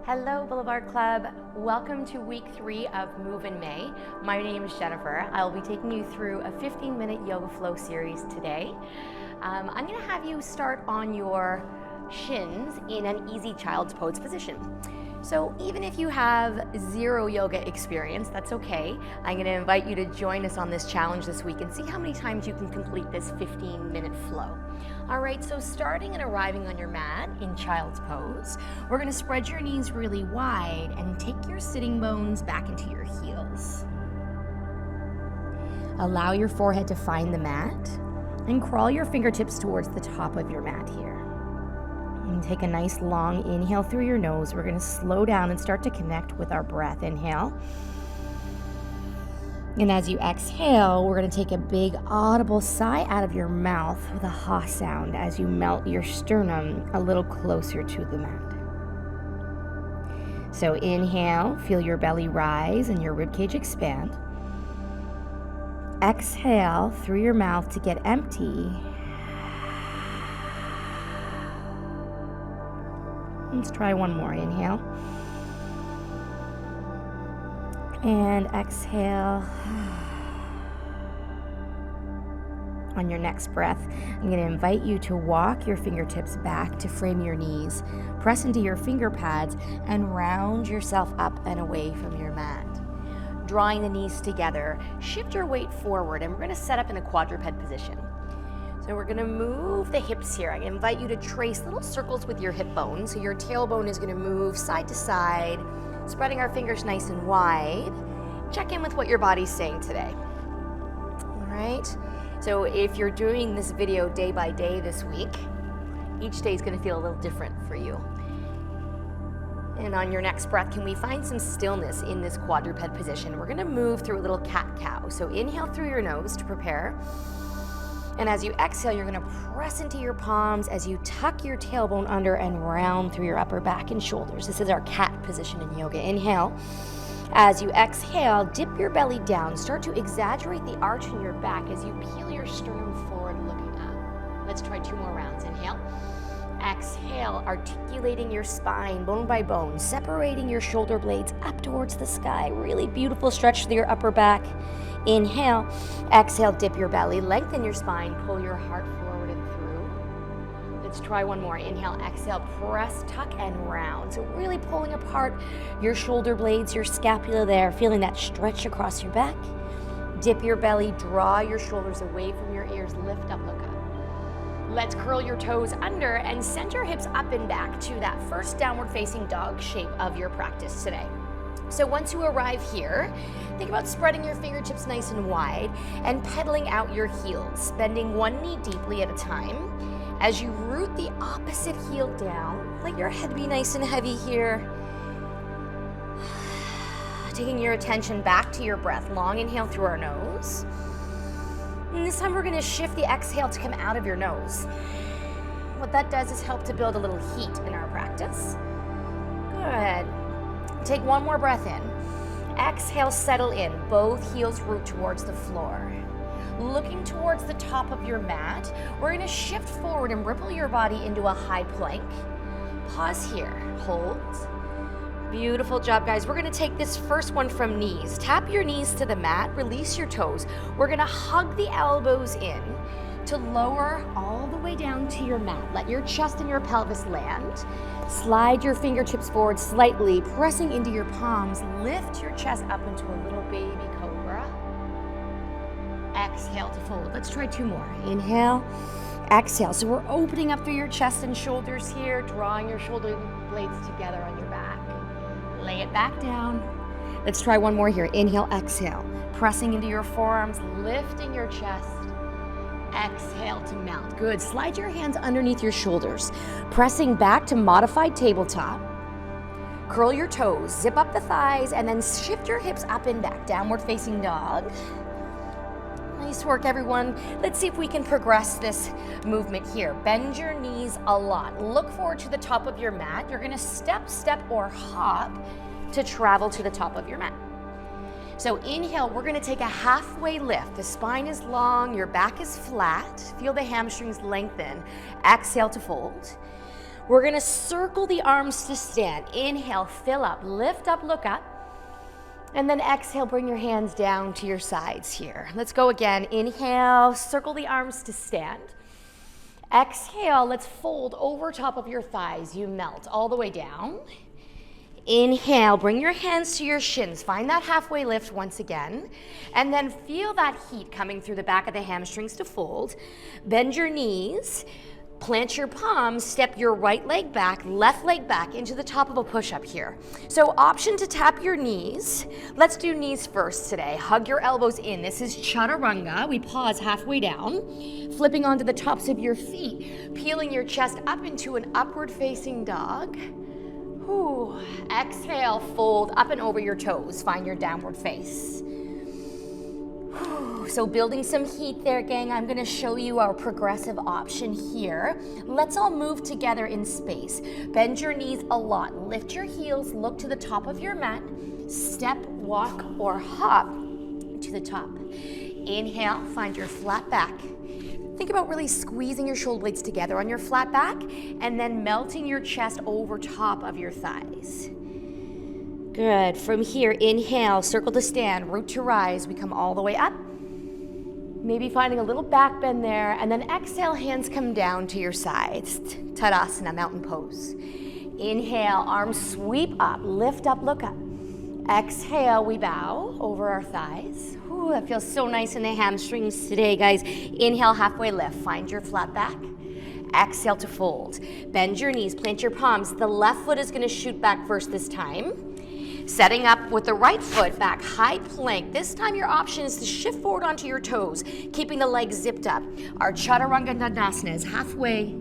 Hello Boulevard Club, welcome to week 3 of Move in May. My name is Jennifer. I'll be taking you through a 15-minute yoga flow series today. I'm going to have you start on your shins in an easy child's pose position. So even if you have zero yoga experience, that's okay. I'm going to invite you to join us on this challenge this week and see how many times you can complete this 15-minute flow. All right, so starting and arriving on your mat in child's pose, we're going to spread your knees really wide and take your sitting bones back into your heels. Allow your forehead to find the mat and crawl your fingertips towards the top of your mat here. And take a nice long inhale through your nose. We're going to slow down and start to connect with our breath. Inhale. And as you exhale, we're going to take a big audible sigh out of your mouth with a ha sound as you melt your sternum a little closer to the mat. So inhale, feel your belly rise and your ribcage expand. Exhale through your mouth to get empty. Let's try one more. Inhale. And exhale. On your next breath, I'm going to invite you to walk your fingertips back to frame your knees. Press into your finger pads and round yourself up and away from your mat. Drawing the knees together, shift your weight forward, and we're going to set up in a quadruped position. So we're going to move the hips here. I invite you to trace little circles with your hip bone. So your tailbone is going to move side to side, spreading our fingers nice and wide. Check in with what your body's saying today. All right. So if you're doing this video day by day this week, each day is going to feel a little different for you. And on your next breath, can we find some stillness in this quadruped position? We're going to move through a little cat-cow. So inhale through your nose to prepare. And as you exhale, you're going to press into your palms as you tuck your tailbone under and round through your upper back and shoulders. This is our cat position in yoga. Inhale. As you exhale, dip your belly down. Start to exaggerate the arch in your back as you peel your sternum forward, looking up. Let's try 2 more rounds. Inhale. Exhale, articulating your spine bone by bone, separating your shoulder blades up towards the sky. Really beautiful stretch through your upper back. Inhale. Exhale, dip your belly, lengthen your spine, pull your heart forward and through. Let's try one more. Inhale, exhale, press, tuck, and round. So really pulling apart your shoulder blades, your scapula there, feeling that stretch across your back. Dip your belly, draw your shoulders away from your ears, lift up, look up. Let's curl your toes under and send your hips up and back to that first downward facing dog shape of your practice today. So once you arrive here, think about spreading your fingertips nice and wide and pedaling out your heels, bending one knee deeply at a time. As you root the opposite heel down, let your head be nice and heavy here. Taking your attention back to your breath. Long inhale through our nose. And this time we're going to shift the exhale to come out of your nose. What that does is help to build a little heat in our practice. Good. Take one more breath in. Exhale, settle in. Both heels root towards the floor. Looking towards the top of your mat, we're going to shift forward and ripple your body into a high plank. Pause here. Hold. Beautiful job, guys. We're going to take this first one from knees. Tap your knees to the mat. Release your toes. We're going to hug the elbows in to lower all the way down to your mat. Let your chest and your pelvis land. Slide your fingertips forward slightly, pressing into your palms. Lift your chest up into a little baby cobra. Exhale to fold. Let's try 2 more. Inhale, exhale. So we're opening up through your chest and shoulders here, drawing your shoulder blades together on your back. Lay it back down. Let's try one more here. Inhale, exhale. Pressing into your forearms, lifting your chest. Exhale to melt. Good. Slide your hands underneath your shoulders, pressing back to modified tabletop. Curl your toes, zip up the thighs, and then shift your hips up and back. Downward facing dog. Nice work, everyone. Let's see if we can progress this movement here. Bend your knees a lot. Look forward to the top of your mat. You're going to step, or hop to travel to the top of your mat. So inhale, we're going to take a halfway lift. The spine is long, your back is flat. Feel the hamstrings lengthen. Exhale to fold. We're gonna circle the arms to stand. Inhale, fill up, lift up, look up. And then exhale, bring your hands down to your sides here. Let's go again. Inhale, circle the arms to stand. Exhale, let's fold over top of your thighs. You melt all the way down. Inhale, bring your hands to your shins. Find that halfway lift once again. And then feel that heat coming through the back of the hamstrings to fold. Bend your knees. Plant your palms, step your right leg back, left leg back into the top of a push-up here. So option to tap your knees. Let's do knees first today. Hug your elbows in. This is Chaturanga. We pause halfway down, flipping onto the tops of your feet, peeling your chest up into an upward facing dog. Whew. Exhale, fold up and over your toes. Find your downward face. So building some heat there, gang. I'm gonna show you our progressive option here. Let's all move together in space. Bend your knees a lot. Lift your heels, look to the top of your mat. Step, walk, or hop to the top. Inhale, find your flat back. Think about really squeezing your shoulder blades together on your flat back and then melting your chest over top of your thighs. Good. From here, inhale, circle to stand, root to rise. We come all the way up. Maybe finding a little back bend there, and then exhale, hands come down to your sides. Tadasana, mountain pose. Inhale, arms sweep up, lift up, look up. Exhale, we bow over our thighs. Ooh, that feels so nice in the hamstrings today, guys. Inhale, halfway lift, find your flat back. Exhale to fold. Bend your knees, plant your palms. The left foot is gonna shoot back first this time. Setting up with the right foot back, high plank. This time your option is to shift forward onto your toes, keeping the legs zipped up. Our Chaturanga Tadasana is halfway.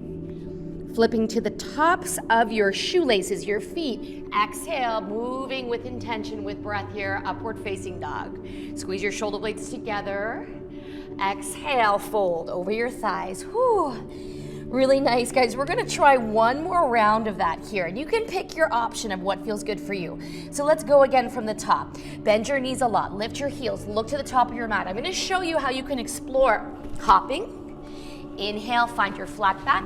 Flipping to the tops of your shoelaces, your feet. Exhale, moving with intention, with breath here, upward facing dog. Squeeze your shoulder blades together. Exhale, fold over your thighs. Whew. Really nice, guys. We're gonna try one more round of that here, and you can pick your option of what feels good for you. So let's go again from the top. Bend your knees a lot, lift your heels, look to the top of your mat. I'm gonna show you how you can explore hopping. Inhale, find your flat back.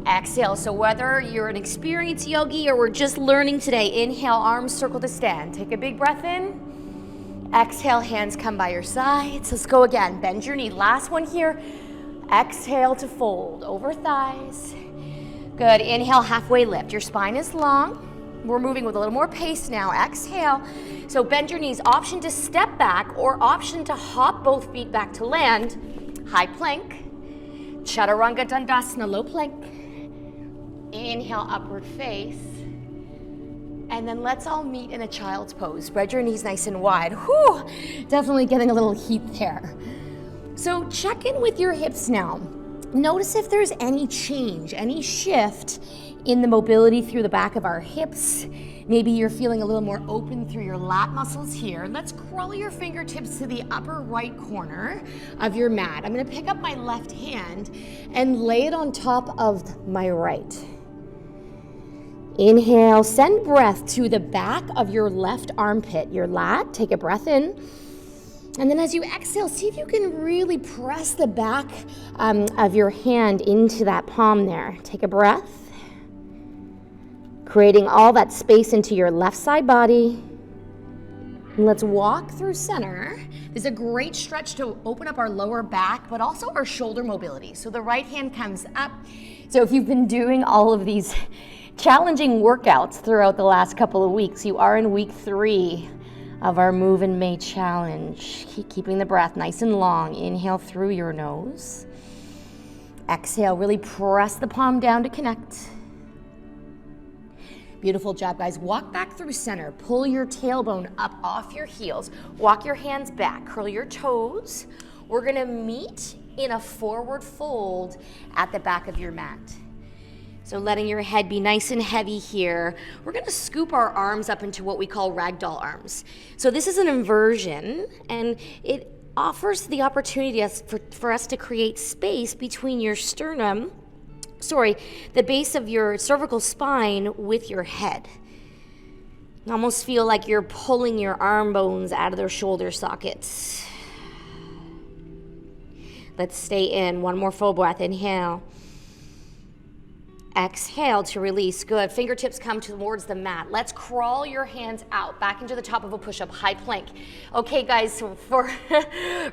Exhale, so whether you're an experienced yogi or we're just learning today, inhale, arms circle to stand. Take a big breath in. Exhale, hands come by your sides. Let's go again. Bend your knee. Last one here. Exhale to fold over thighs. Good. Inhale, halfway lift. Your spine is long. We're moving with a little more pace now. Exhale. So bend your knees. Option to step back or option to hop both feet back to land. High plank. Chaturanga Dandasana, low plank. Inhale, upward face. And then let's all meet in a child's pose. Spread your knees nice and wide. Whew, definitely getting a little heat there. So check in with your hips now. Notice if there's any change, any shift in the mobility through the back of our hips. Maybe you're feeling a little more open through your lat muscles here. Let's crawl your fingertips to the upper right corner of your mat. I'm gonna pick up my left hand and lay it on top of my right. Inhale, send breath to the back of your left armpit, your lat. Take a breath in. And then as you exhale, see if you can really press the back of your hand into that palm there. Take a breath. Creating all that space into your left side body. And let's walk through center. This is a great stretch to open up our lower back, but also our shoulder mobility. So the right hand comes up. So if you've been doing all of these challenging workouts throughout the last couple of weeks, you are in week 3 of our Move in May challenge. Keep keeping the breath nice and long. Inhale through your nose. Exhale, really press the palm down to connect. Beautiful job, guys. Walk back through center. Pull your tailbone up off your heels. Walk your hands back. Curl your toes. We're gonna meet in a forward fold at the back of your mat. So letting your head be nice and heavy here. We're gonna scoop our arms up into what we call ragdoll arms. So this is an inversion, and it offers the opportunity for us to create space between your sternum, the base of your cervical spine with your head. You almost feel like you're pulling your arm bones out of their shoulder sockets. Let's stay in. One more full breath. Inhale. Exhale to release. Good. Fingertips come towards the mat. Let's crawl your hands out back into the top of a push-up, high plank. Okay, guys, so for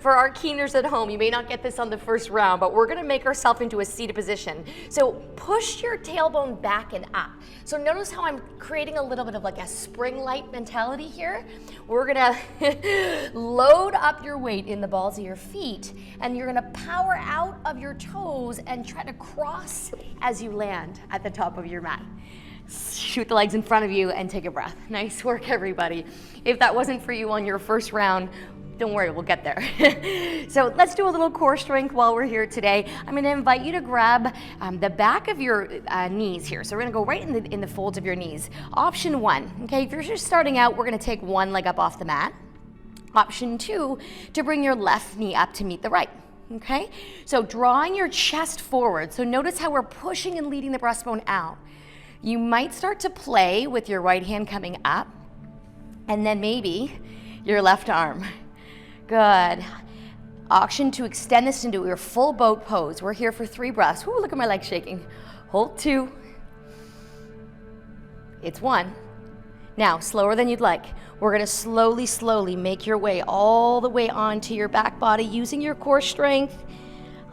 our keeners at home, you may not get this on the first round, but we're gonna make ourselves into a seated position. So push your tailbone back and up. So notice how I'm creating a little bit of like a spring-like mentality here. We're gonna load up your weight in the balls of your feet, and you're gonna power out of your toes and try to cross as you land at the top of your mat. Shoot the legs in front of you and take a breath. Nice work, everybody. If that wasn't for you on your first round, don't worry, we'll get there. So let's do a little core strength while we're here today. I'm gonna invite you to grab the back of your knees here. So we're gonna go right in the folds of your knees. Option 1, okay, if you're just starting out, we're gonna take one leg up off the mat. Option 2, to bring your left knee up to meet the right. Okay, so drawing your chest forward. So notice how we're pushing and leading the breastbone out. You might start to play with your right hand coming up, and then maybe your left arm. Good. Option to extend this into your full boat pose. We're here for 3 breaths. Ooh, look at my legs shaking. Hold 2. It's 1. Now, slower than you'd like. We're gonna slowly make your way all the way onto your back body using your core strength,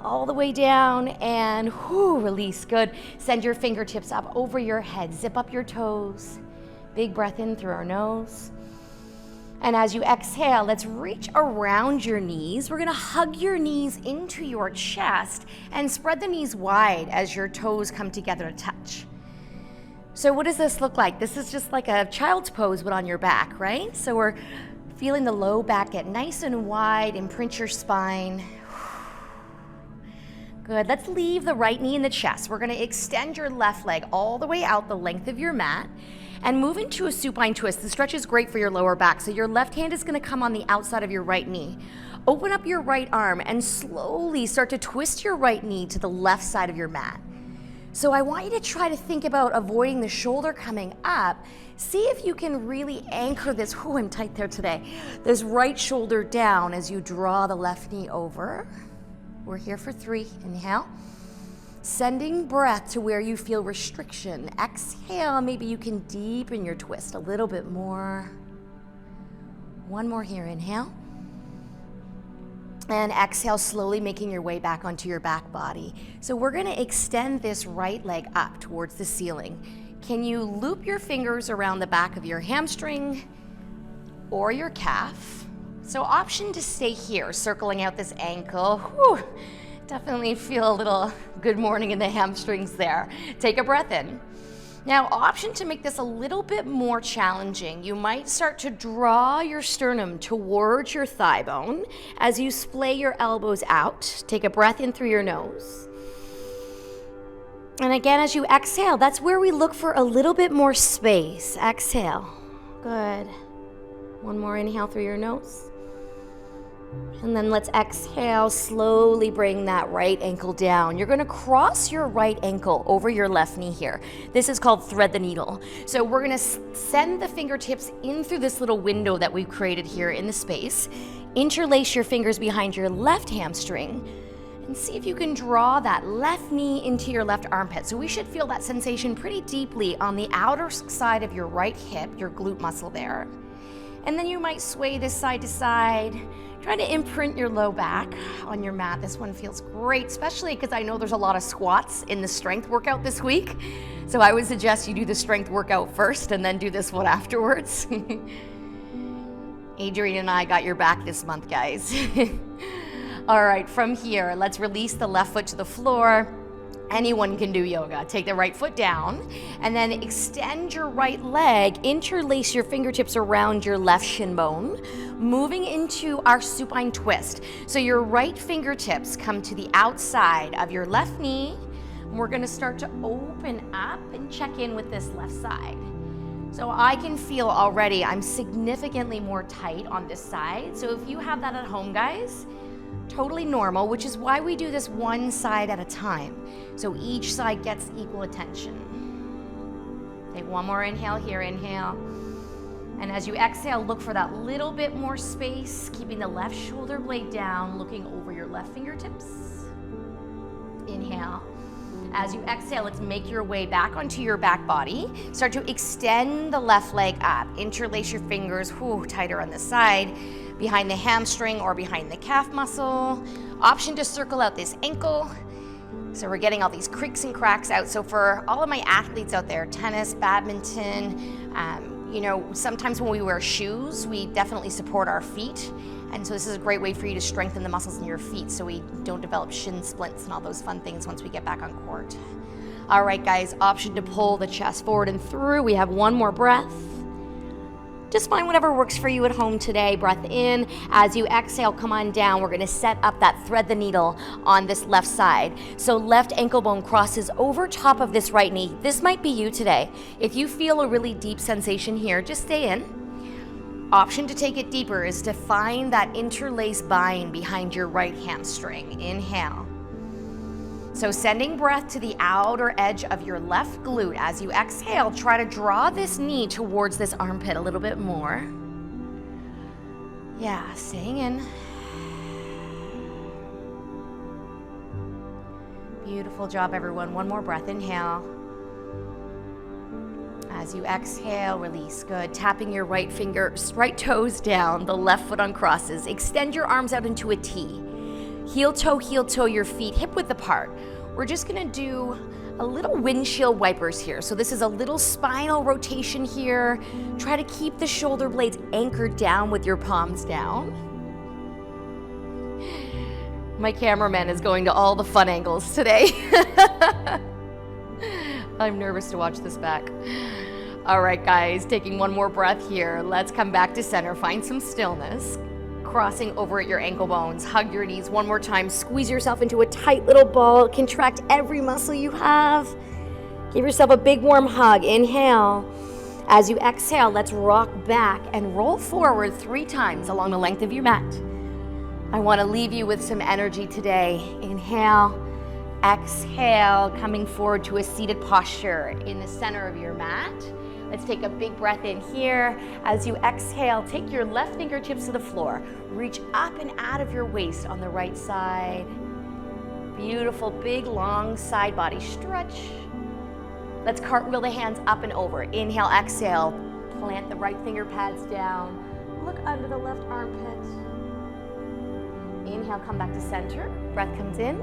all the way down, and release. Good. Send your fingertips up over your head. Zip up your toes. Big breath in through our nose. And as you exhale, let's reach around your knees. We're gonna hug your knees into your chest and spread the knees wide as your toes come together to touch. So what does this look like? This is just like a child's pose, but on your back, right? So we're feeling the low back get nice and wide, imprint your spine. Good, let's leave the right knee in the chest. We're gonna extend your left leg all the way out the length of your mat and move into a supine twist. The stretch is great for your lower back. So your left hand is gonna come on the outside of your right knee. Open up your right arm and slowly start to twist your right knee to the left side of your mat. So I want you to try to think about avoiding the shoulder coming up. See if you can really anchor this, I'm tight there today, this right shoulder down as you draw the left knee over. We're here for 3, inhale. Sending breath to where you feel restriction. Exhale, maybe you can deepen your twist a little bit more. One more here, inhale. And exhale, slowly making your way back onto your back body. So we're gonna extend this right leg up towards the ceiling. Can you loop your fingers around the back of your hamstring or your calf? So option to stay here, circling out this ankle. Definitely feel a little good morning in the hamstrings there. Take a breath in. Now, option to make this a little bit more challenging, you might start to draw your sternum towards your thigh bone as you splay your elbows out. Take a breath in through your nose. And again, as you exhale, that's where we look for a little bit more space. Exhale. Good. One more inhale through your nose. And then let's exhale, slowly bring that right ankle down. You're gonna cross your right ankle over your left knee here. This is called thread the needle. So we're gonna send the fingertips in through this little window that we've created here in the space. Interlace your fingers behind your left hamstring and see if you can draw that left knee into your left armpit. So we should feel that sensation pretty deeply on the outer side of your right hip, your glute muscle there. And then you might sway this side to side. Try to imprint your low back on your mat. This one feels great, especially because I know there's a lot of squats in the strength workout this week. So I would suggest you do the strength workout first and then do this one afterwards. Adrian and I got your back this month, guys. All right, from here, let's release the left foot to the floor. Anyone can do yoga. Take the right foot down and then extend your right leg, interlace your fingertips around your left shin bone, moving into our supine twist. So your right fingertips come to the outside of your left knee. And we're gonna start to open up and check in with this left side. So I can feel already I'm significantly more tight on this side. So if you have that at home, guys, totally normal, which is why we do this one side at a time. So each side gets equal attention. Take one more inhale here, inhale. And as you exhale, look for that little bit more space, keeping the left shoulder blade down, looking over your left fingertips. Inhale. As you exhale, let's make your way back onto your back body. Start to extend the left leg up. Interlace your fingers, tighter on the side, behind the hamstring or behind the calf muscle. Option to circle out this ankle. So we're getting all these creaks and cracks out. So for all of my athletes out there, tennis, badminton, you know, sometimes when we wear shoes, we definitely support our feet. And so this is a great way for you to strengthen the muscles in your feet so we don't develop shin splints and all those fun things once we get back on court. All right, guys, option to pull the chest forward and through. We have one more breath. Just find whatever works for you at home today. Breath in. As you exhale, come on down. We're gonna set up that thread the needle on this left side. So left ankle bone crosses over top of this right knee. This might be you today. If you feel a really deep sensation here, just stay in. Option to take it deeper is to find that interlaced bind behind your right hamstring. Inhale. So sending breath to the outer edge of your left glute. As you exhale, try to draw this knee towards this armpit a little bit more. Yeah, staying in. Beautiful job, everyone. One more breath. Inhale. As you exhale, release. Good. Tapping your right toes down, the left foot uncrosses. Extend your arms out into a T. Heel toe, your feet hip width apart. We're just gonna do a little windshield wipers here. So this is a little spinal rotation here. Try to keep the shoulder blades anchored down with your palms down. My cameraman is going to all the fun angles today. I'm nervous to watch this back. All right, guys, taking one more breath here. Let's come back to center. Find some stillness. Crossing over at your ankle bones. Hug your knees one more time. Squeeze yourself into a tight little ball. Contract every muscle you have. Give yourself a big warm hug. Inhale. As you exhale, let's rock back and roll forward 3 times along the length of your mat. I want to leave you with some energy today. Inhale. Exhale, coming forward to a seated posture in the center of your mat. Let's take a big breath in here. As you exhale, take your left fingertips to the floor. Reach up and out of your waist on the right side. Beautiful, big, long side body stretch. Let's cartwheel the hands up and over. Inhale, exhale. Plant the right finger pads down. Look under the left armpit. Inhale, come back to center. Breath comes in.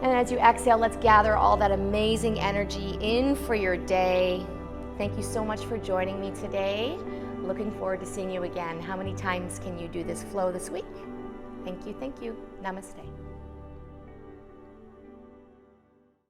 And as you exhale, let's gather all that amazing energy in for your day. Thank you so much for joining me today. Looking forward to seeing you again. How many times can you do this flow this week? Thank you, thank you. Namaste.